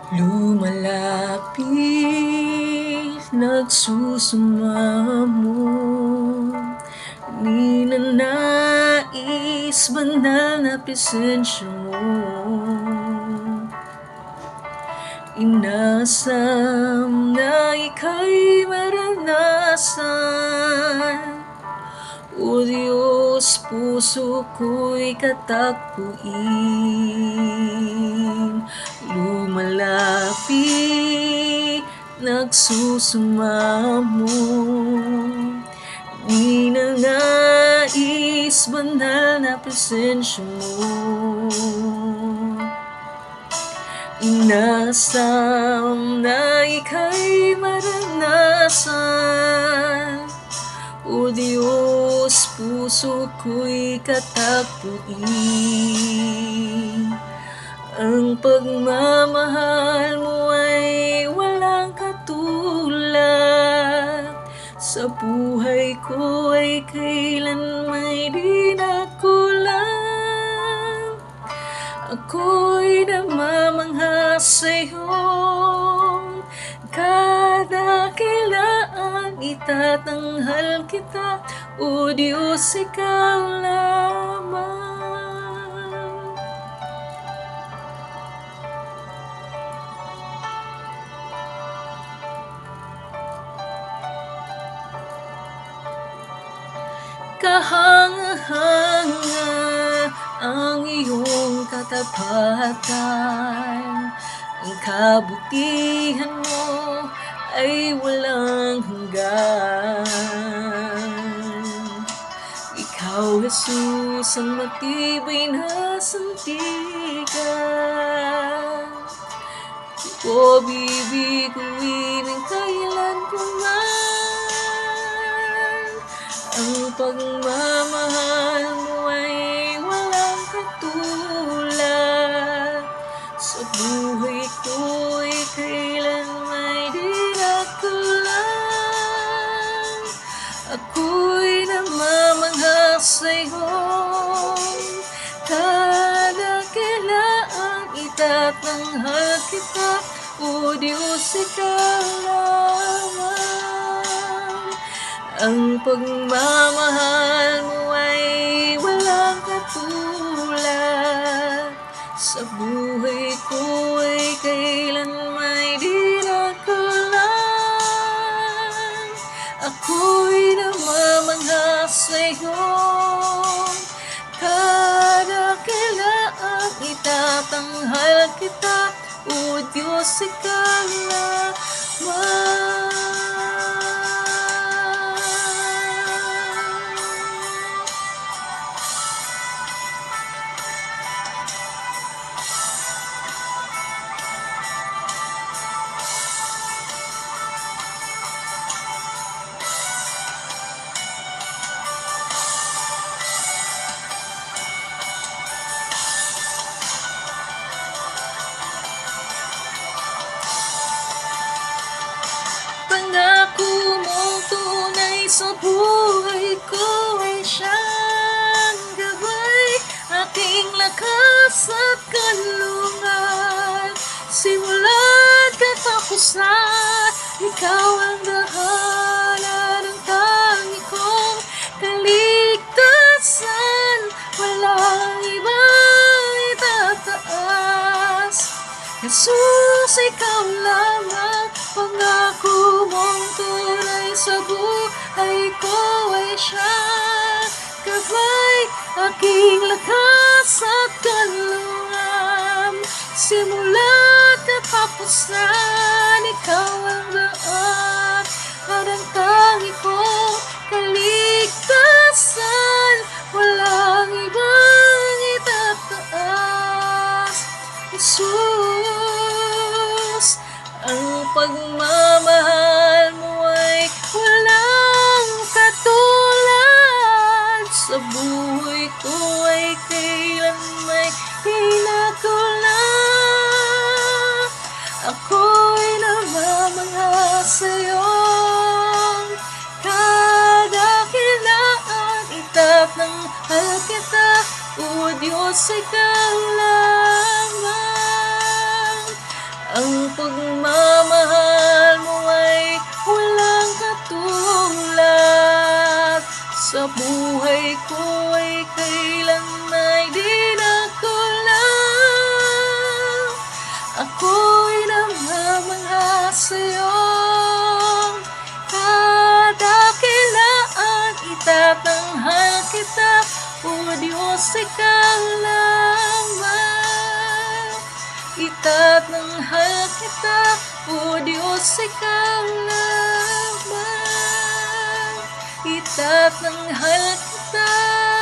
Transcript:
Lumalapit, nagsusumamo, ninanais banal na presensya mo. Inasam na ika'y maranasan, O Diyos, puso ko'y katagpuin. Lumalapit, nagsusumamo, ninanais banal na presensya mo. Inasam na ika'y maranasan, O Diyos, puso ko'y katagpuin. Ang pagmamahal mo ay walang katulad, sa buhay ko ay kailanmay di nagkulang. Ako'y namamangha sa'yo, kada kailan itatanghal kita, O Diyos, ikaw lamang. Kahanga-hanga ang iyong katapatan, ang kabutihan mo ay walang hanggan. Ikaw, Jesus, ang matibay na sandigan, di ko bibiguin ng kailanman. Ang pagmamahal mo ay walang katulad, sa buhay ko'y kailanmay di nagkulang. Ako'y namamangha sa'yo, kada kailan itatanghal kita, O Diyos, ikaw lamang. Ang pagmamahal mo ay walang katulad, sa buhay ko ay kailanmay di nagkulang. Ako'y namamangha sa'yo, kada kailan itatanghal kita, O Diyos, ikaw lamang. Pangako mong tunay sa buhay ko ay siyang gabay, aking lakas at kalungan. Simula't katapusan, ikaw ang dahala ng tangi kong kaligtasan. Walang ibang itataas, Jesus, ikaw lamang. Pangako mong tunay sa buhay ko ay siyang gabay, aking lakas at kalungan. Simula't katapusan, ikaw ang daan at ang tangi kong kaligtasan. Walang ibang itataas, Jesus. Ang pagmamahal mo ay walang katulad, sa buhay ko ay kailanmay di nagkulang. Ako'y namamangha sa'yo, kada kailan itatanghal kita, O Diyos, ikaw lamang. Ang ikaw lamang. Itatanghal kita, O Diyos, ikaw lamang. Itatanghal kita.